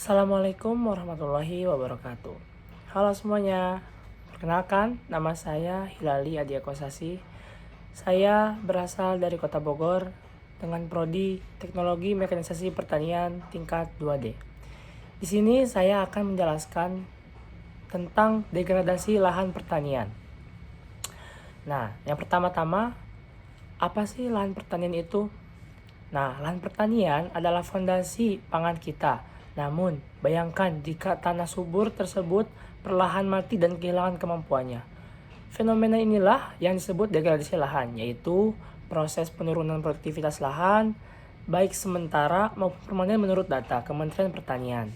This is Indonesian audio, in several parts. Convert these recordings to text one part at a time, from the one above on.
Assalamualaikum warahmatullahi wabarakatuh. Halo semuanya, perkenalkan nama saya Hilali Adiakosasi. Saya berasal dari Kota Bogor dengan prodi Teknologi Mekanisasi Pertanian tingkat 2D. Di sini saya akan menjelaskan tentang degradasi lahan pertanian. Nah, yang pertama-tama, apa sih lahan pertanian itu? Nah, lahan pertanian adalah fondasi pangan kita. Namun, bayangkan jika tanah subur tersebut perlahan mati dan kehilangan kemampuannya. Fenomena inilah yang disebut degradasi lahan, yaitu proses penurunan produktivitas lahan, baik sementara maupun permanen menurut data Kementerian Pertanian.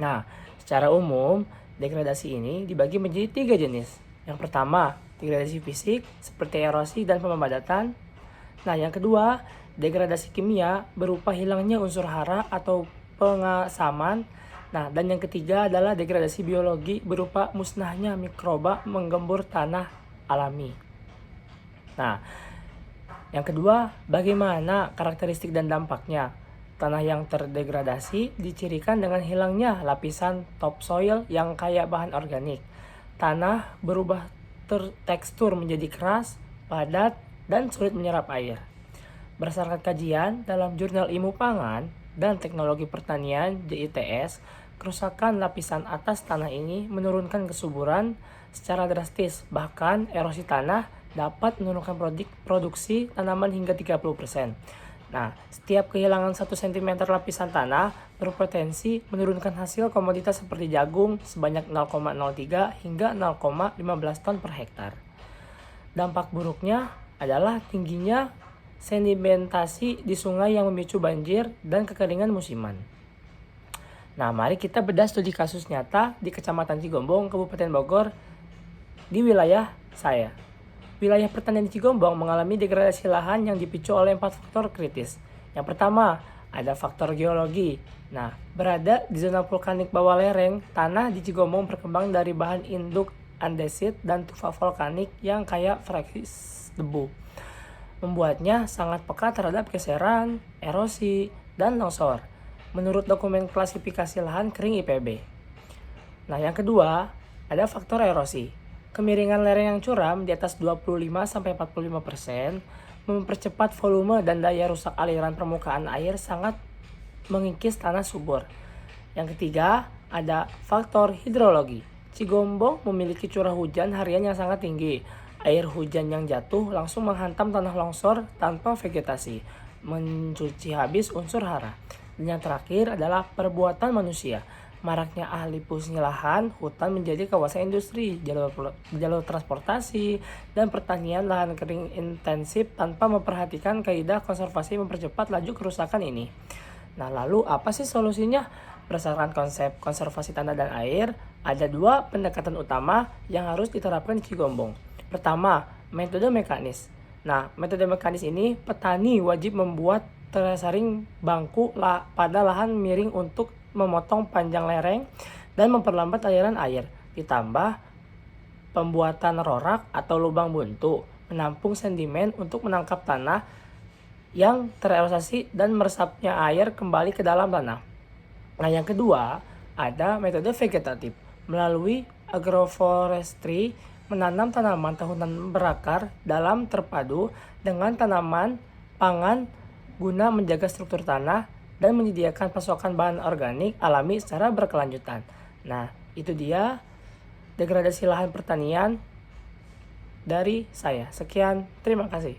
Nah, secara umum, degradasi ini dibagi menjadi 3 jenis. Yang pertama, degradasi fisik seperti erosi dan pembadatan. Nah, yang kedua, degradasi kimia berupa hilangnya unsur hara atau pengasaman. Nah, dan yang ketiga adalah degradasi biologi berupa musnahnya mikroba menggembur tanah alami. Nah, yang kedua, bagaimana karakteristik dan dampaknya? Tanah yang terdegradasi dicirikan dengan hilangnya lapisan topsoil yang kaya bahan organik. Tanah berubah tekstur menjadi keras, padat, dan sulit menyerap air. Berdasarkan kajian dalam Jurnal Ilmu Pangan dan Teknologi Pertanian JITS, kerusakan lapisan atas tanah ini menurunkan kesuburan secara drastis. Bahkan erosi tanah dapat menurunkan produksi tanaman hingga 30%. Nah, setiap kehilangan 1 cm lapisan tanah berpotensi menurunkan hasil komoditas seperti jagung sebanyak 0,03 hingga 0,15 ton per hektar. Dampak buruknya adalah tingginya sedimentasi di sungai yang memicu banjir dan kekeringan musiman. Nah, mari kita bedah studi kasus nyata di Kecamatan Cigombong, Kabupaten Bogor, di wilayah saya. Wilayah pertanian di Cigombong mengalami degradasi lahan yang dipicu oleh 4 faktor kritis. Yang pertama, ada faktor geologi. Nah, berada di zona vulkanik bawah lereng, tanah di Cigombong berkembang dari bahan induk andesit dan tufa vulkanik yang kaya fraksi debu, membuatnya sangat peka terhadap geseran, erosi, dan longsor, menurut dokumen klasifikasi lahan kering IPB. Nah, yang kedua, ada faktor erosi. Kemiringan lereng yang curam di atas 25-45% mempercepat volume dan daya rusak aliran permukaan air sangat mengikis tanah subur. Yang ketiga, ada faktor hidrologi. Cigombong memiliki curah hujan harian yang sangat tinggi. Air hujan yang jatuh langsung menghantam tanah longsor tanpa vegetasi, mencuci habis unsur hara. Dan yang terakhir adalah perbuatan manusia. Maraknya ahli fungsi lahan, hutan menjadi kawasan industri, jalur transportasi, dan pertanian lahan kering intensif tanpa memperhatikan kaidah konservasi mempercepat laju kerusakan ini. Nah, lalu apa sih solusinya? Berdasarkan konsep konservasi tanah dan air, ada 2 pendekatan utama yang harus diterapkan di Cigombong. Pertama, metode mekanis. Nah, metode mekanis ini petani wajib membuat tersaring bangku pada lahan miring untuk memotong panjang lereng dan memperlambat aliran air. Ditambah pembuatan rorak atau lubang buntu menampung sedimen untuk menangkap tanah yang tererosasi dan meresapnya air kembali ke dalam tanah. Nah, yang kedua, ada metode vegetatif. Melalui agroforestry, menanam tanaman tahunan berakar dalam terpadu dengan tanaman pangan guna menjaga struktur tanah dan menyediakan pasokan bahan organik alami secara berkelanjutan. Nah, itu dia degradasi lahan pertanian dari saya. Sekian, terima kasih.